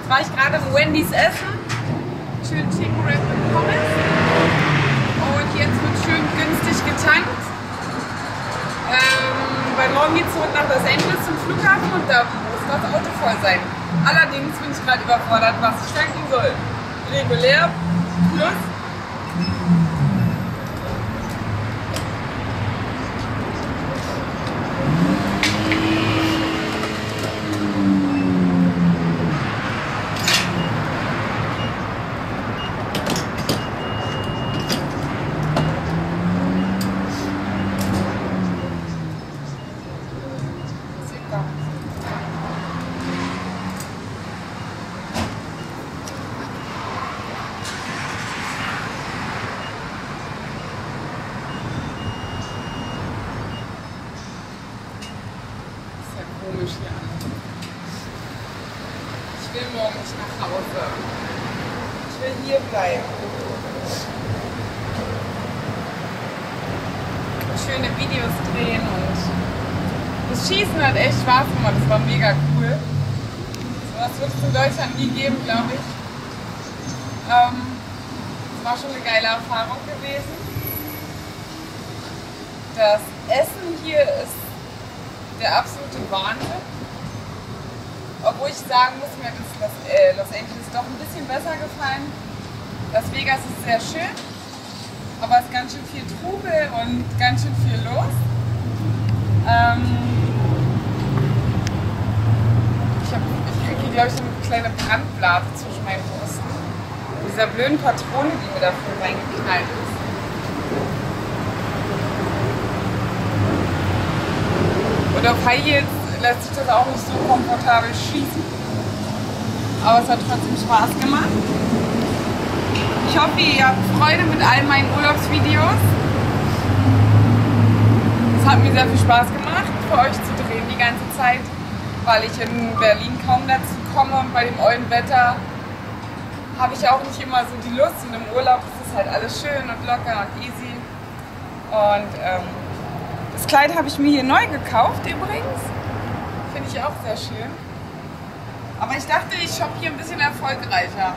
war ich gerade im Wendy's essen. Schön Chicken Wrap mit Pommes. Und jetzt wird schön günstig getankt. Weil morgen geht es zurück nach Los Angeles zum Flughafen und da muss das Auto voll sein. Allerdings bin ich gerade überfordert, was ich tanken soll. Regulär plus. Komisch hier. Ich will morgen nicht nach Hause. Ich will hier bleiben. Schöne Videos drehen und das Schießen hat echt Spaß gemacht. Das war mega cool. So was wird es in Deutschland nie geben, glaube ich. Es war schon eine geile Erfahrung gewesen. Das Essen hier ist der absolute Wahnsinn. Obwohl ich sagen muss, mir hat Los Angeles doch ein bisschen besser gefallen. Las Vegas ist sehr schön, aber es ist ganz schön viel Trubel und ganz schön viel los. Ich kriege, glaube ich, eine kleine Brandblase zwischen meinen Brüsten. Mit dieser blöden Patrone, die mir dafür reingeknallt ist. Und auf High Heels lässt sich das auch nicht so komfortabel schießen. Aber es hat trotzdem Spaß gemacht. Ich hoffe, ihr habt Freude mit all meinen Urlaubsvideos. Es hat mir sehr viel Spaß gemacht, für euch zu drehen die ganze Zeit, weil ich in Berlin kaum dazu komme und bei dem ollen Wetter habe ich auch nicht immer so die Lust. Und im Urlaub ist es halt alles schön und locker und easy. Und das Kleid habe ich mir hier neu gekauft übrigens. Finde ich auch sehr schön. Aber ich dachte, ich shoppe hier ein bisschen erfolgreicher.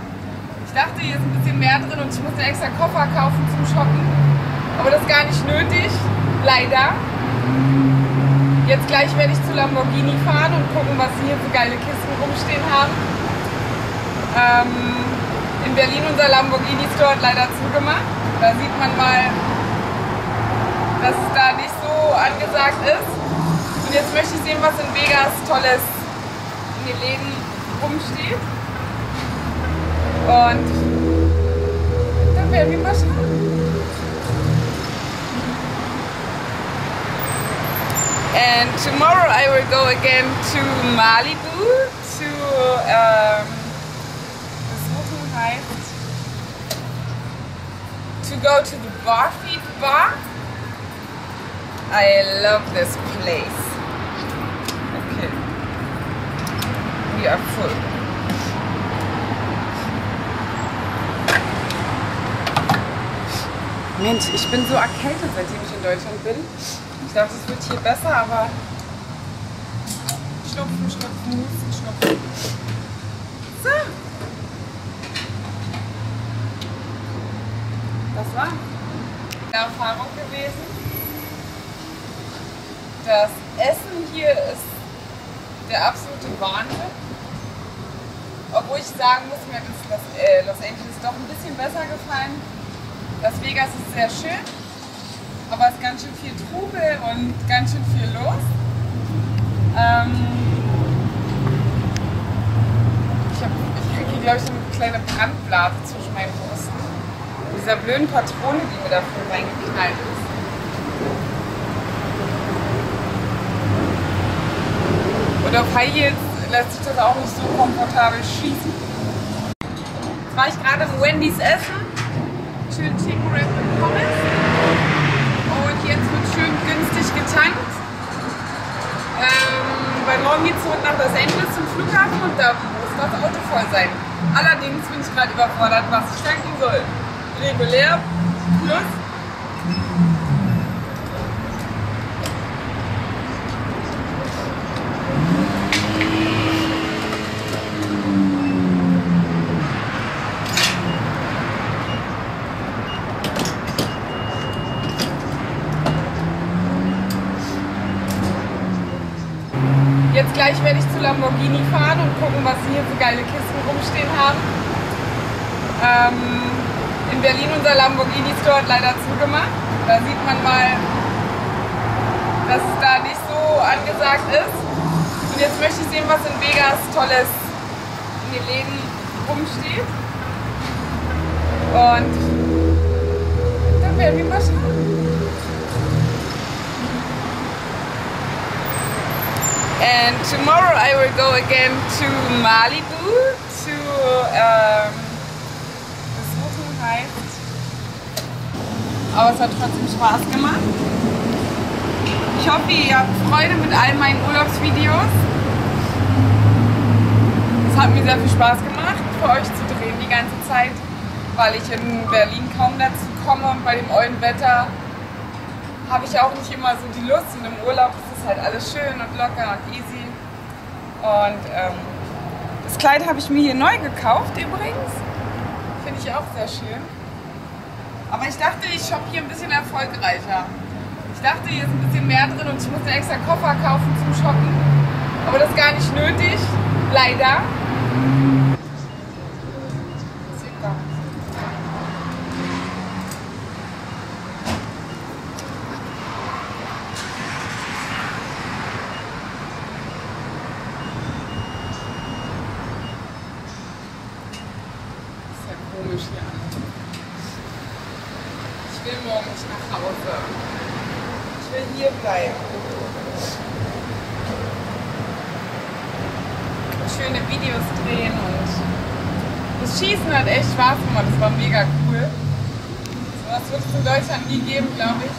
Ich dachte, hier ist ein bisschen mehr drin und ich musste extra Koffer kaufen zum Shoppen. Aber das ist gar nicht nötig, leider. Jetzt gleich werde ich zu Lamborghini fahren und gucken, was sie hier für geile Kisten rumstehen haben. In Berlin unser Lamborghini Store hat leider zugemacht. Da sieht man mal, dass es da nicht so angesagt ist. Und jetzt möchte ich sehen, was in Vegas Tolles in den Läden rumsteht. Und dann werden wir mal schauen. And tomorrow I will go again to Malibu to besuchen heißt to go to the Barfeet Bar. I love this place. Okay. We are full. Mensch, ich bin so erkältet, seitdem ich in Deutschland bin. Ich dachte, es wird hier besser, aber Schnupfen, Schnupfen, Husten, Schnupfen. So. Das war eine Erfahrung gewesen. Das Essen hier ist der absolute Wahnsinn. Obwohl ich sagen muss, mir hat Los Angeles doch ein bisschen besser gefallen. Las Vegas ist sehr schön, aber es ist ganz schön viel Trubel und ganz schön viel los. Ich kriege hier, glaube ich, eine kleine Brandblase zwischen meinen Brüsten. Mit dieser blöden Patrone, die mir dafür reingeknallt ist. Und auf High Heels lässt sich das auch nicht so komfortabel schießen. Jetzt war ich gerade im Wendy's essen. Schön Chicken Wrap mit Pommes. Und jetzt wird schön günstig getankt. Weil morgen geht es zurück nach Los Angeles zum Flughafen und da muss das Auto voll sein. Allerdings bin ich gerade überfordert, was ich tanken soll. Regulär plus. jetzt gleich werde ich zu Lamborghini fahren und gucken, was sie hier für geile Kisten rumstehen haben. In Berlin unser Lamborghini Store hat leider zugemacht. Da sieht man mal, dass es da nicht so angesagt ist. Und jetzt möchte ich sehen, was in Vegas Tolles in den Läden rumsteht. Und dann werden wir mal schauen. And tomorrow I will go again to Malibu to das Hotel heißt. Aber es hat trotzdem Spaß gemacht. Ich hoffe, ihr habt Freude mit all meinen Urlaubsvideos. Es hat mir sehr viel Spaß gemacht, für euch zu drehen die ganze Zeit, weil ich in Berlin kaum dazu komme und bei dem ollen Wetter habe ich auch nicht immer so die Lust, und im Urlaub ist es halt alles schön und locker und easy. Und das Kleid habe ich mir hier neu gekauft übrigens. Finde ich auch sehr schön. Aber ich dachte, ich shoppe hier ein bisschen erfolgreicher. Ich dachte, hier ist ein bisschen mehr drin und ich musste extra Koffer kaufen zum Shoppen. Aber das ist gar nicht nötig, leider. Komisch hier an. Ich will morgen nicht nach Hause. Ich will hier bleiben. Schöne Videos drehen und das Schießen hat echt Spaß gemacht. Das war mega cool. So was wird es in Deutschland nie geben, glaube ich.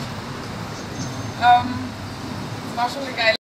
Es war schon eine geile